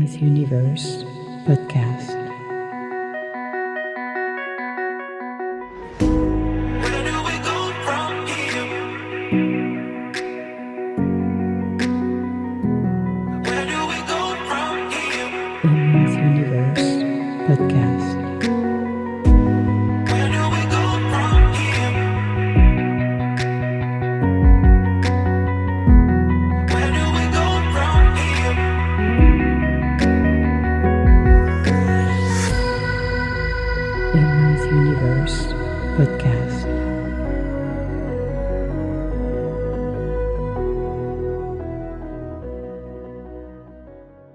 Emma's Universe podcast. Where do we go from here? Where do we go from here? Emma's Universe podcast. Where do we go from here? Where do we go from here? Emma's Universe podcast.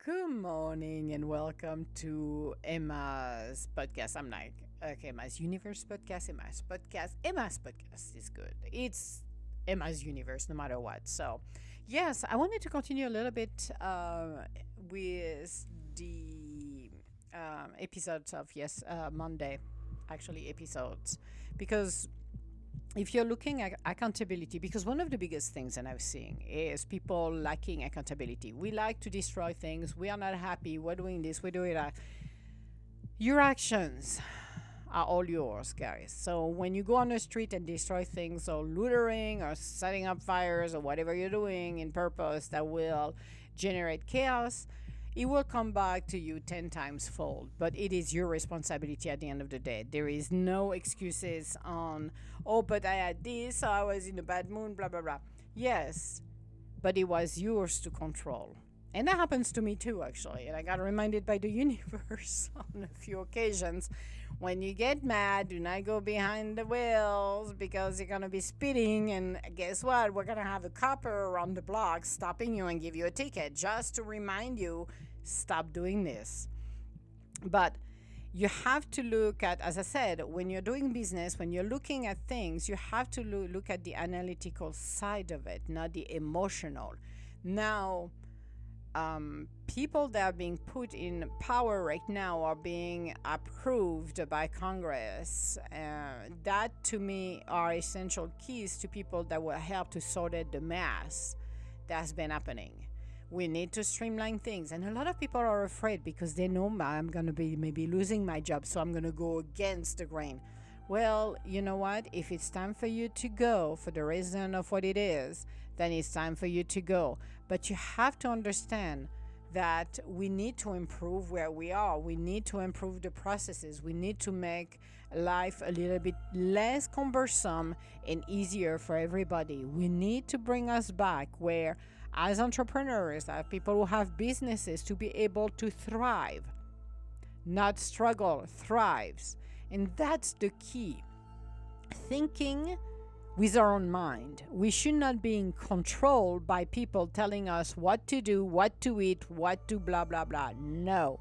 Good morning and welcome to Emma's podcast. I'm like, okay, Emma's Universe podcast, Emma's podcast. Emma's podcast is good. It's Emma's Universe no matter what. So, yes, I wanted to continue a little bit with the episodes of Monday, actually episodes, because if you're looking at accountability, because one of the biggest things that I'm seeing is people lacking accountability. We like to destroy things. We are not happy. We're doing this. We're doing that. Your actions are all yours, guys. So when you go on the street and destroy things, or loitering, or setting up fires, or whatever you're doing in purpose that will generate chaos, it will come back to you 10 times fold, but it is your responsibility at the end of the day. There is no excuses on, oh, but I had this, so I was in a bad mood, blah, blah, blah. Yes, but it was yours to control. And that happens to me too, actually. And I got reminded by the universe on a few occasions. When you get mad, do not go behind the wheels because you're going to be speeding. And guess what? We're going to have a copper around the block stopping you and give you a ticket just to remind you, stop doing this. But you have to look at, as I said, when you're doing business, when you're looking at things, you have to look at the analytical side of it, not the emotional. Now, people that are being put in power right now are being approved by Congress. That, to me, are essential keys to people that will help to sort out the mess that's been happening. We need to streamline things. And a lot of people are afraid because they know I'm going to be maybe losing my job, so I'm going to go against the grain. Well, you know what? If it's time for you to go for the reason of what it is, then it's time for you to go. But you have to understand that we need to improve where we are. We need to improve the processes. We need to make life a little bit less cumbersome and easier for everybody. We need to bring us back where, as entrepreneurs, as people who have businesses, to be able to thrive, not struggle, thrives. And that's the key. Thinking with our own mind. We should not be controlled by people telling us what to do, what to eat, what to blah, blah, blah. No.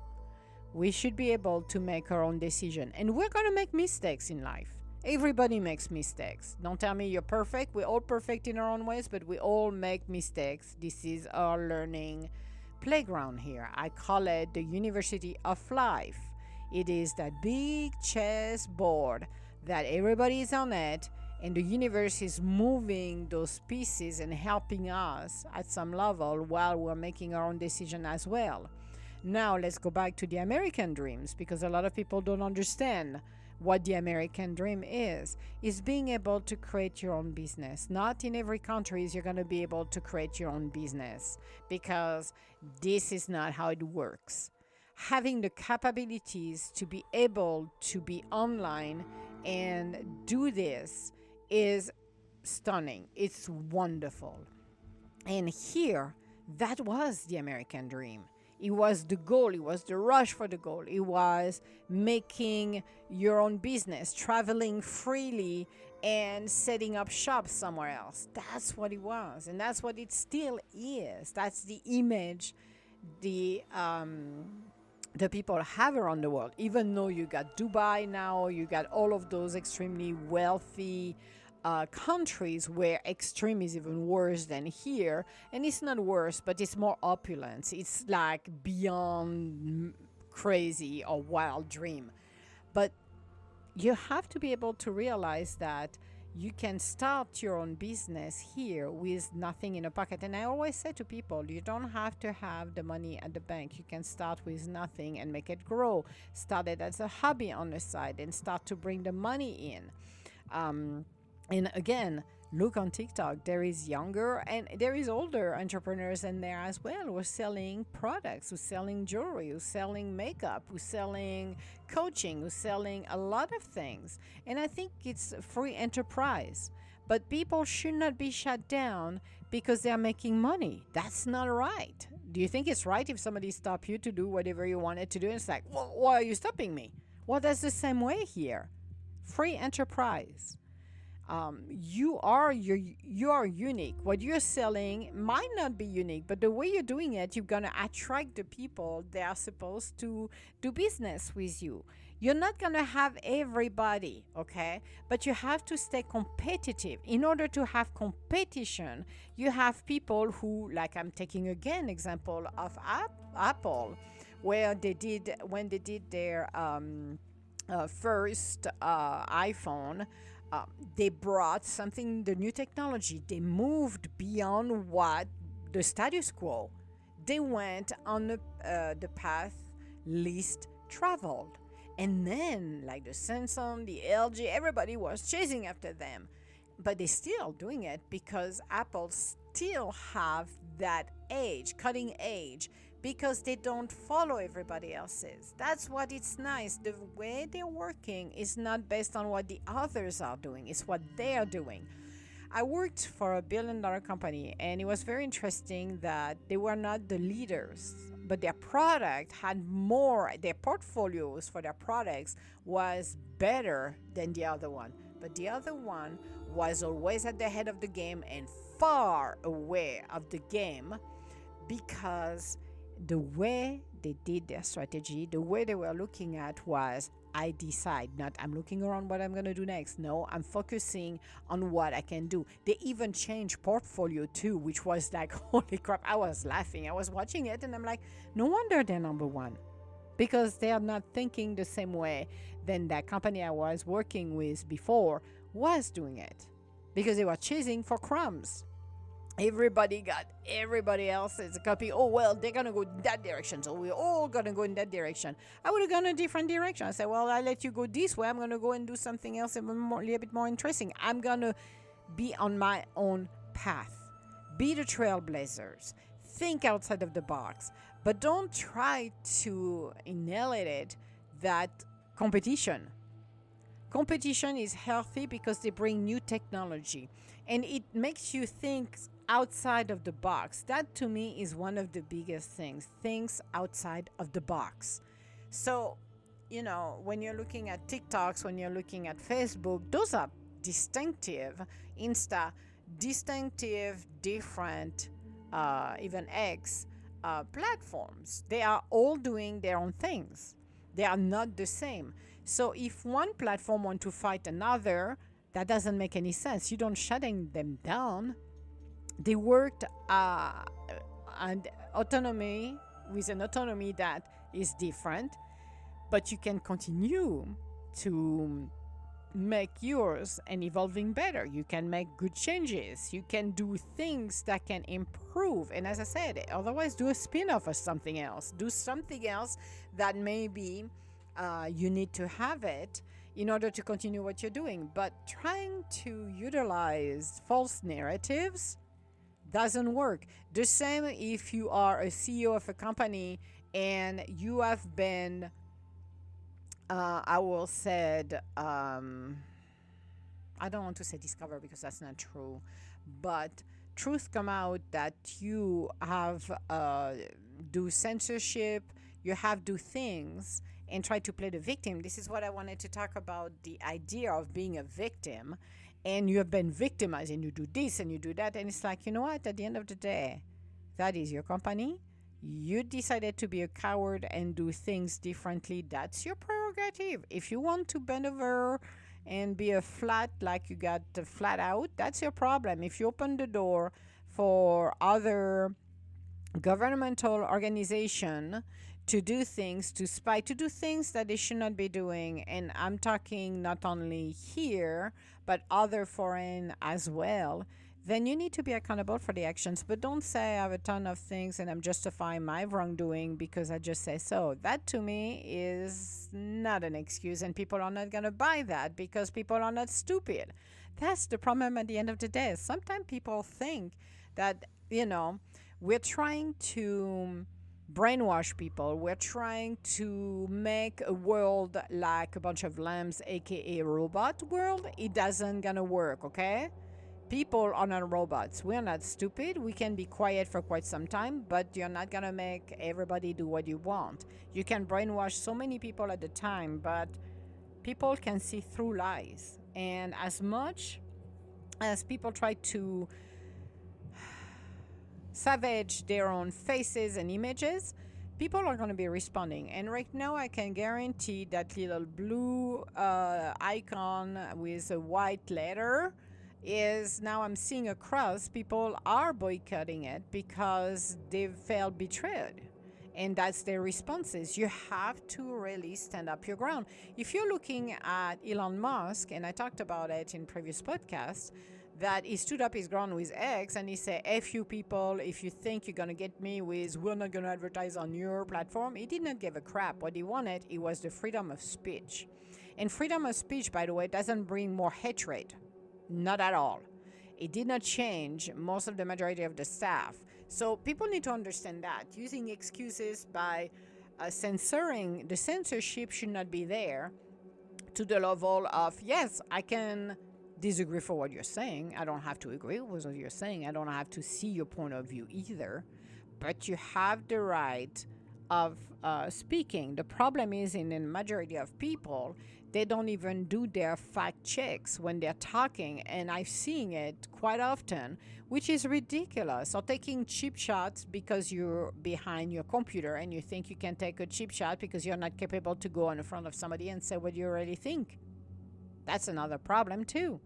We should be able to make our own decision. And we're going to make mistakes in life. Everybody makes mistakes. Don't tell me you're perfect. We're all perfect in our own ways, but we all make mistakes. This is our learning playground here. I call it the University of Life. It is that big chess board that everybody is on it, and the universe is moving those pieces and helping us at some level while we're making our own decision as well. Now let's go back to the American dreams, because a lot of people don't understand what the American dream is being able to create your own business. Not in every country is you're going to be able to create your own business, because this is not how it works. Having the capabilities to be able to be online and do this is stunning. It's wonderful. And here, that was the American dream. It was the goal. It was the rush for the goal. It was making your own business, traveling freely, and setting up shop somewhere else. That's what it was. And that's what it still is. That's the image the people have around the world. Even though you got Dubai now, you got all of those extremely wealthy countries where extreme is even worse than here. And it's not worse, but it's more opulence. It's like beyond crazy or wild dream. But you have to be able to realize that You can start your own business here with nothing in a pocket. And I always say to people, you don't have to have the money at the bank. You can start with nothing and make it grow. Start it as a hobby on the side and start to bring the money in. And again, look on TikTok. There is younger and there is older entrepreneurs in there as well who are selling products, who's selling jewelry, who's selling makeup, who's selling coaching, who's selling a lot of things. And I think it's a free enterprise. But people should not be shut down because they're making money. That's not right. Do you think it's right if somebody stops you to do whatever you wanted to do? And it's like, well, why are you stopping me? Well, that's the same way here. Free enterprise. You are unique. What you're selling might not be unique, but the way you're doing it, you're gonna attract the people that are supposed to do business with you. You're not gonna have everybody, okay? But you have to stay competitive. In order to have competition, you have people who, like I'm taking again example of Apple, where when they did their first iPhone. They brought something, the new technology. They moved beyond what the status quo. They went on the path least traveled. And then, like the Samsung, the LG, everybody was chasing after them. But they're still doing it because Apple still have that cutting edge, because they don't follow everybody else's. That's what it's nice. The way they're working is not based on what the others are doing, it's what they are doing. I worked for a $1 billion company, and it was very interesting that they were not the leaders, but their product had more, their portfolios for their products was better than the other one. But the other one was always at the head of the game and far away of the game, because the way they did their strategy, the way they were looking at was, I decide, not I'm looking around what I'm going to do next. No, I'm focusing on what I can do. They even changed portfolio too, which was like, holy crap, I was laughing. I was watching it and I'm like, no wonder they're number one, because they are not thinking the same way than that company I was working with before was doing it, because they were chasing for crumbs. Everybody got everybody else's copy. Oh, well, they're going to go that direction, so we're all going to go in that direction. I would have gone a different direction. I said, well, I let you go this way. I'm going to go and do something else a little bit more interesting. I'm going to be on my own path. Be the trailblazers. Think outside of the box. But don't try to annihilate that competition. Competition is healthy because they bring new technology, and it makes you think outside of the box. That to me is one of the biggest things outside of the box. So, when you're looking at TikToks, when you're looking at Facebook, those are distinctive, distinctive, different, even X platforms. They are all doing their own things. They are not the same. So if one platform wants to fight another, that doesn't make any sense. You don't shutting them down. They worked and autonomy with an autonomy that is different, but you can continue to make yours and evolving better. You can make good changes. You can do things that can improve. And as I said, otherwise do a spin-off or something else. Do something else that maybe you need to have it in order to continue what you're doing. But trying to utilize false narratives doesn't work. The same if you are a CEO of a company and you have been, I will said, I don't want to say discover because that's not true, but truth come out that you have do censorship, you have do things and try to play the victim. This is what I wanted to talk about, the idea of being a victim. And you have been victimized and you do this and you do that. And it's like, you know what? At the end of the day, that is your company. You decided to be a coward and do things differently. That's your prerogative. If you want to bend over and be a flat, like you got flat out, that's your problem. If you open the door for other governmental organization to do things, to spy, to do things that they should not be doing. And I'm talking not only here, but other foreign as well. Then you need to be accountable for the actions. But don't say I have a ton of things and I'm justifying my wrongdoing because I just say so. That to me is not an excuse, and people are not going to buy that because people are not stupid. That's the problem at the end of the day. Sometimes people think that, we're trying to brainwash people. We're trying to make a world like a bunch of lambs, aka robot world. It doesn't gonna work, okay? People are not robots. We're not stupid. We can be quiet for quite some time, but you're not gonna make everybody do what you want. You can brainwash so many people at a time, but people can see through lies. And as much as people try to savage their own faces and images, people are going to be responding. And right now, I can guarantee that little blue icon with a white letter is now I'm seeing across. People are boycotting it because they felt betrayed. And that's their responses. You have to really stand up your ground. If you're looking at Elon Musk, and I talked about it in previous podcasts, that he stood up his ground with X and he said, F you people, if you think you're going to get me with, we're not going to advertise on your platform. He did not give a crap. What he wanted, it was the freedom of speech. And freedom of speech, by the way, doesn't bring more hatred. Not at all. It did not change most of the majority of the staff. So people need to understand that. Using excuses by censoring, the censorship should not be there to the level of, yes, I can disagree for what you're saying. I don't have to agree with what you're saying. I don't have to see your point of view either. But you have the right of speaking. The problem is in the majority of people, they don't even do their fact checks when they're talking. And I've seen it quite often, which is ridiculous. Or taking cheap shots because you're behind your computer and you think you can take a cheap shot because you're not capable to go in front of somebody and say what you really think. That's another problem too.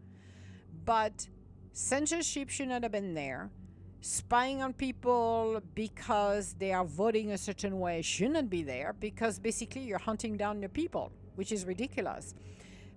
But censorship should not have been there. Spying on people because they are voting a certain way should not be there, because basically you're hunting down the people, which is ridiculous.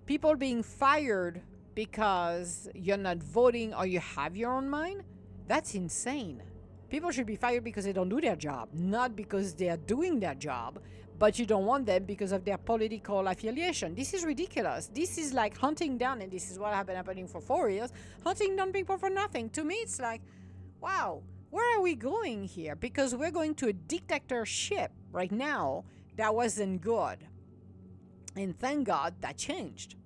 People being fired because you're not voting or you have your own mind, that's insane. People should be fired because they don't do their job, not because they are doing their job, but you don't want them because of their political affiliation. This is ridiculous. This is like hunting down, and this is what has been happening for 4 years, hunting down people for nothing. To me, it's like, wow, where are we going here? Because we're going to a dictatorship right now that wasn't good. And thank God that changed.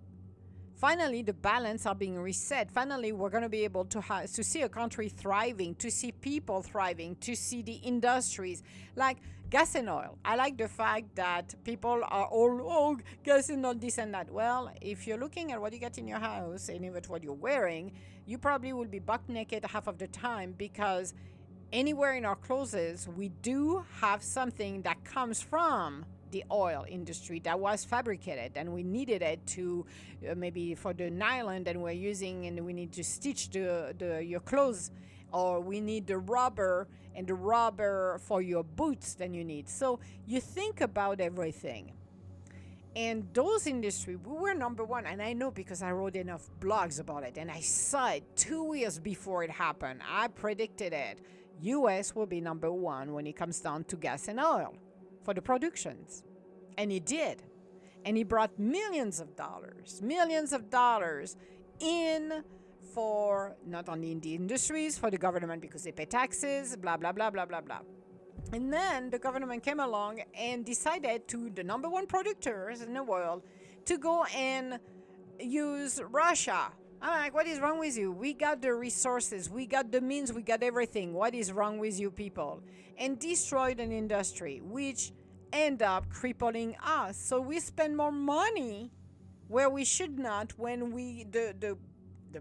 Finally, the balance are being reset. Finally, we're going to be able to see a country thriving, to see people thriving, to see the industries like gas and oil. I like the fact that people are all, gas and oil, this and that. Well, if you're looking at what you get in your house and even what you're wearing, you probably will be buck naked half of the time, because anywhere in our clothes, we do have something that comes from the oil industry that was fabricated, and we needed it to maybe for the nylon that we're using, and we need to stitch your clothes, or we need the rubber and the rubber for your boots that you need. So you think about everything. And those industries, we were number one. And I know because I wrote enough blogs about it. And I saw it 2 years before it happened. I predicted it. US will be number one when it comes down to gas and oil for the productions. And he did. And he brought millions of dollars in for not only in the industries, for the government because they pay taxes, blah, blah, blah, blah, blah, blah. And then the government came along and decided to, the number one producers in the world, to go and use Russia. I'm like, what is wrong with you? We got the resources, we got the means, we got everything. What is wrong with you people? And destroyed an industry, which end up crippling us. So we spend more money where we should not when the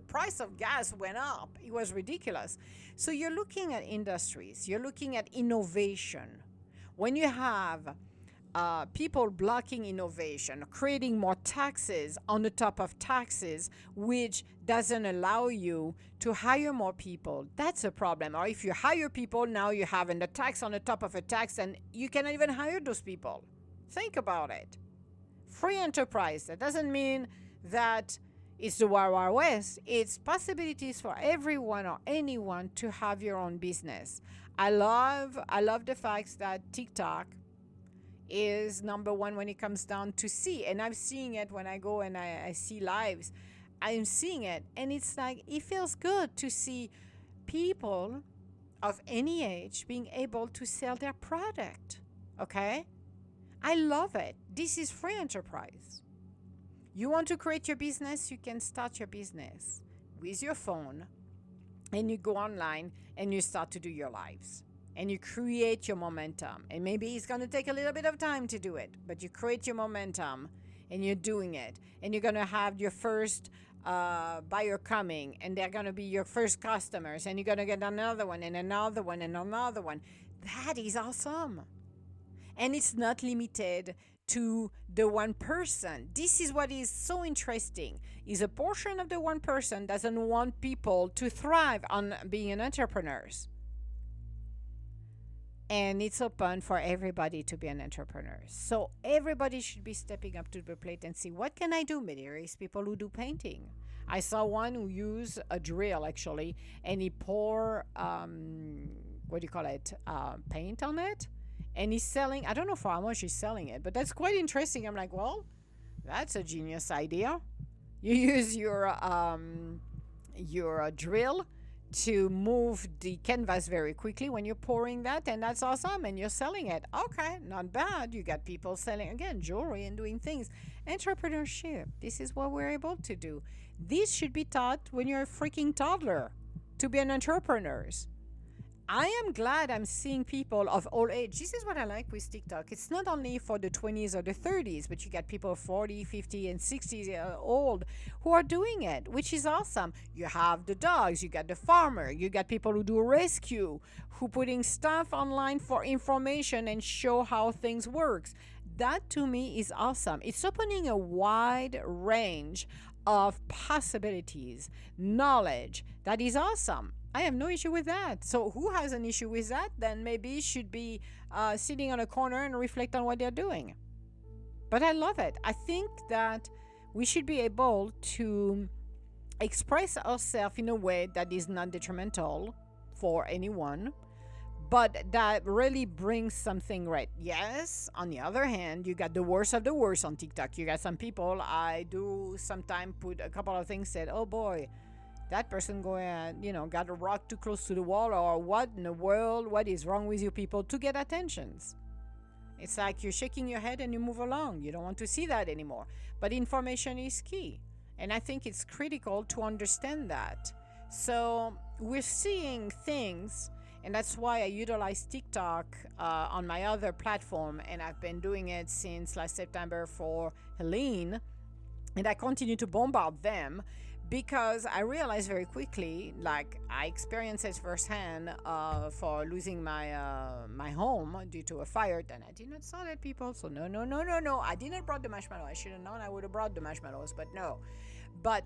price of gas went up. It was ridiculous. So you're looking at industries, you're looking at innovation. When you have people blocking innovation, creating more taxes on the top of taxes, which doesn't allow you to hire more people. That's a problem. Or if you hire people, now you're having the tax on the top of a tax and you cannot even hire those people. Think about it. Free enterprise. That doesn't mean that it's the Wild Wild West. It's possibilities for everyone or anyone to have your own business. I love the fact that TikTok is number one when it comes down to see. And I'm seeing it when I go and I see lives. I'm seeing it. And it's like, it feels good to see people of any age being able to sell their product. Okay? I love it. This is free enterprise. You want to create your business, you can start your business with your phone and you go online and you start to do your lives and you create your momentum. And maybe it's going to take a little bit of time to do it, but you create your momentum and you're doing it. And you're going to have your first buyer coming and they're going to be your first customers and you're going to get another one and another one and another one. That is awesome. And it's not limited to the one person. This is what is so interesting, is a portion of the one person doesn't want people to thrive on being an entrepreneurs. And it's open for everybody to be an entrepreneur. So everybody should be stepping up to the plate and see, what can I do? There is people who do painting. I saw one who used a drill actually, and he pour, paint on it. And he's selling, I don't know for how much he's selling it, but that's quite interesting. I'm like, well, that's a genius idea. You use your drill to move the canvas very quickly when you're pouring that, and that's awesome, and you're selling it. Okay, not bad. You got people selling, again, jewelry and doing things. Entrepreneurship, this is what we're able to do. This should be taught when you're a freaking toddler, to be an entrepreneur. I am glad I'm seeing people of all age. This is what I like with TikTok. It's not only for the 20s or the 30s, but you got people 40, 50, and 60 old who are doing it, which is awesome. You have the dogs, you got the farmer, you got people who do rescue, who putting stuff online for information and show how things works. That to me is awesome. It's opening a wide range of possibilities, knowledge. That is awesome. I have no issue with that. So who has an issue with that? Then maybe should be sitting on a corner and reflect on what they're doing. But I love it. I think that we should be able to express ourselves in a way that is not detrimental for anyone, but that really brings something right. Yes, on the other hand, you got the worst of the worst on TikTok. You got some people, I do sometimes put a couple of things, said, oh boy, that person got a rock too close to the wall, or what in the world, what is wrong with you people, to get attentions. It's like you're shaking your head and you move along. You don't want to see that anymore. But information is key. And I think it's critical to understand that. So we're seeing things, and that's why I utilize TikTok on my other platform, and I've been doing it since last September for Helene, and I continue to bombard them. Because I realized very quickly, like I experienced it firsthand for losing my home due to a fire. Then I did not saw that, people. So no. I did not brought the marshmallow. I should have known I would have brought the marshmallows, but no. But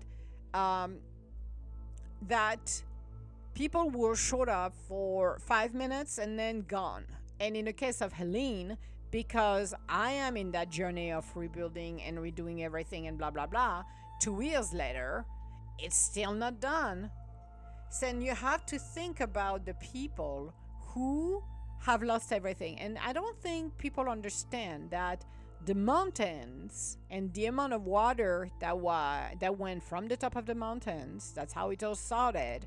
that people were showed up for 5 minutes and then gone. And in the case of Helene, because I am in that journey of rebuilding and redoing everything and blah, blah, blah, 2 years later, it's still not done. So you have to think about the people who have lost everything. And I don't think people understand that the mountains and the amount of water that went from the top of the mountains, that's how it all started,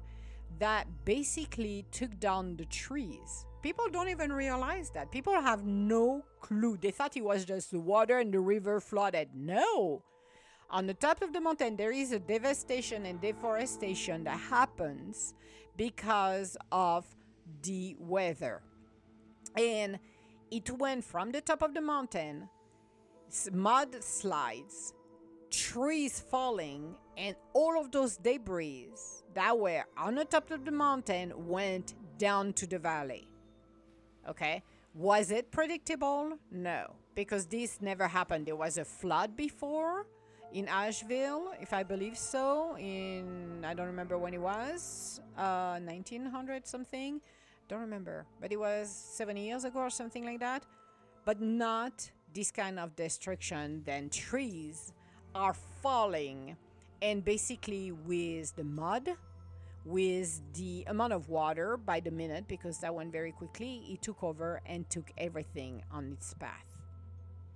that basically took down the trees. People don't even realize that. People have no clue. They thought it was just the water and the river flooded. No. On the top of the mountain, there is a devastation and deforestation that happens because of the weather. And it went from the top of the mountain, mudslides, trees falling, and all of those debris that were on the top of the mountain went down to the valley. Okay? Was it predictable? No, because this never happened. There was a flood before in Asheville, if I believe so, I don't remember when it was, 1900 something. Don't remember, but it was 70 years ago or something like that. But not this kind of destruction. Then trees are falling, and basically with the mud, with the amount of water by the minute, because that went very quickly, it took over and took everything on its path.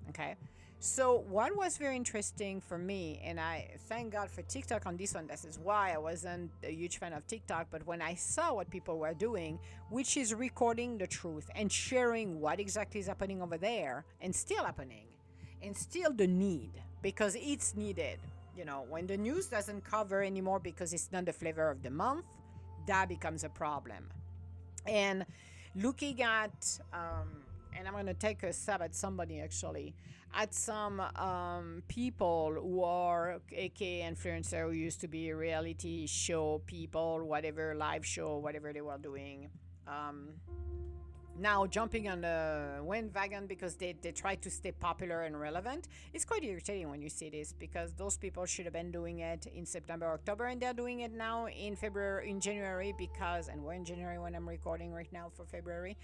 Okay, so what was very interesting for me, and I thank God for TikTok on this one, this is why I wasn't a huge fan of TikTok, but when I saw what people were doing, which is recording the truth and sharing what exactly is happening over there and still happening, and still the need, because it's needed. You know, when the news doesn't cover anymore because it's not the flavor of the month, that becomes a problem. And looking at, and I'm going to take a stab at somebody actually, at some people who are aka influencer, who used to be reality show people, whatever, live show, whatever they were doing. Now jumping on the bandwagon because they try to stay popular and relevant. It's quite irritating when you see this, because those people should have been doing it in September, October, and they're doing it now in February, in January, because, and we're in January when I'm recording right now for February,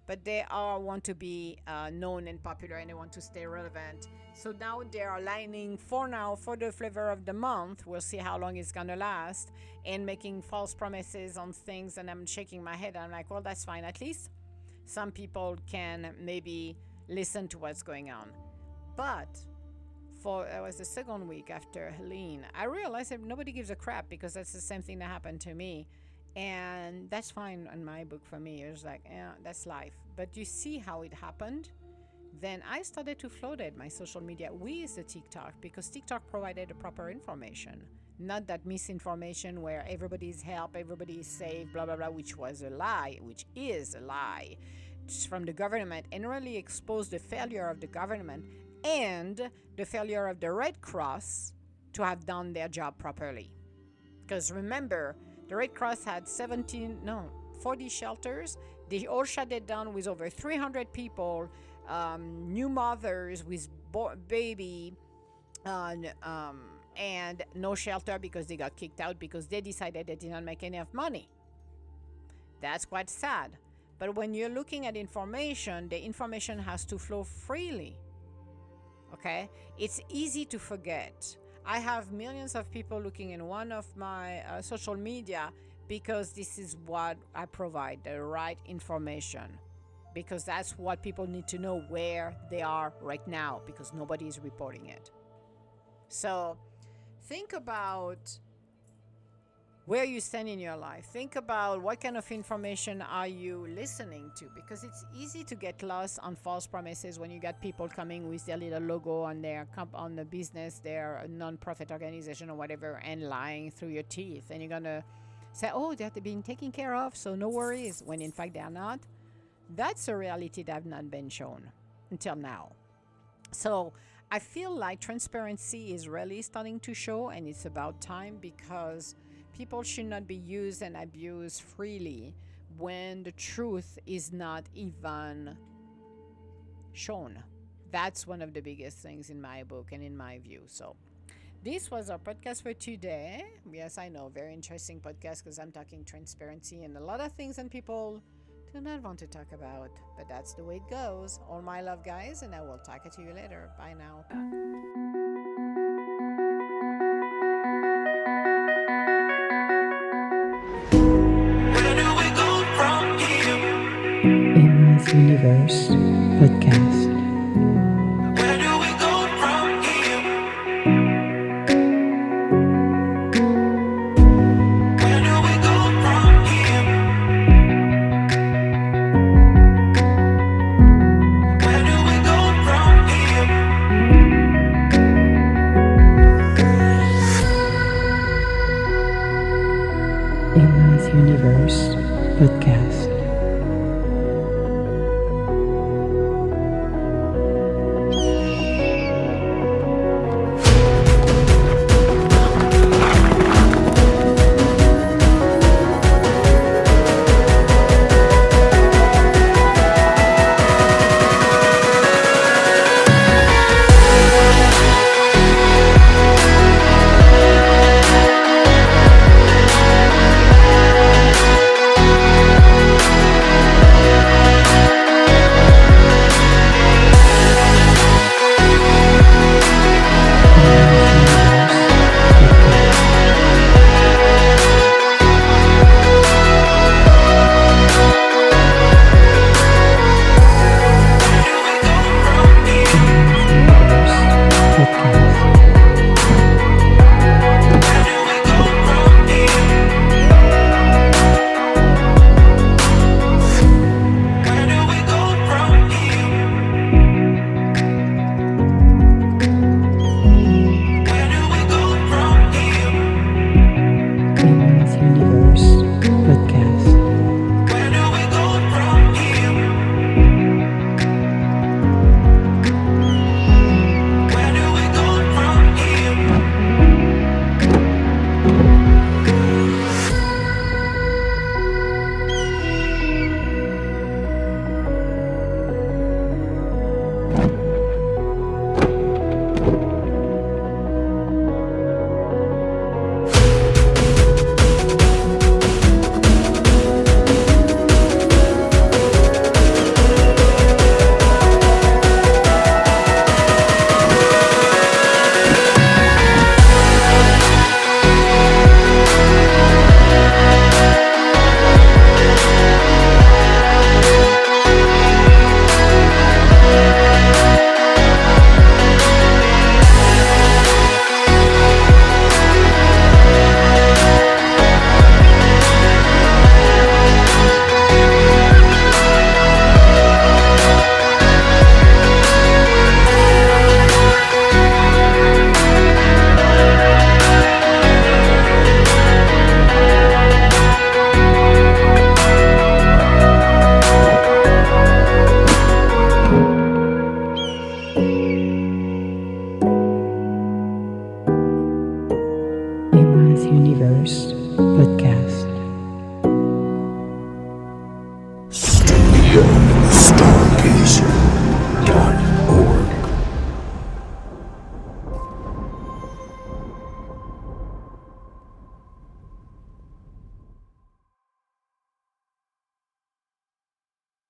but they all want to be known and popular, and they want to stay relevant. So now they are lining for the flavor of the month. We'll see how long it's gonna last, and making false promises on things, and I'm shaking my head. I'm like, well, that's fine. At least some people can maybe listen to what's going on. But it was the second week after Helene, I realized that nobody gives a crap, because that's the same thing that happened to me. And that's fine in my book for me. It was like, yeah, that's life. But you see how it happened? Then I started to float it, my social media, with the TikTok, because TikTok provided the proper information. Not that misinformation where everybody is helped, everybody is safe, blah, blah, blah, which was a lie, which is a lie from the government, and really exposed the failure of the government and the failure of the Red Cross to have done their job properly. Because remember, the Red Cross had 40 shelters. They all shut it down with over 300 people, new mothers with baby, and no shelter because they got kicked out because they decided they did not make enough money. That's quite sad. But when you're looking at information, the information has to flow freely. Okay? It's easy to forget. I have millions of people looking in one of my social media, because this is what I provide, the right information. Because that's what people need to know, where they are right now, because nobody is reporting it. So think about where you stand in your life. Think about what kind of information are you listening to, because it's easy to get lost on false promises when you got people coming with their little logo on the business, their non-profit organization or whatever, and lying through your teeth. And you're going to say, oh, they're being taken care of, so no worries, when in fact they are not. That's a reality that have not been shown until now. So I feel like transparency is really starting to show, and it's about time, because people should not be used and abused freely when the truth is not even shown. That's one of the biggest things in my book and in my view. So this was our podcast for today. Yes, I know, very interesting podcast, because I'm talking transparency and a lot of things that people do not want to talk about, but that's the way it goes. All my love, guys, and I will talk to you later. Bye now. Where do we go from here? Emma's Universe Podcast.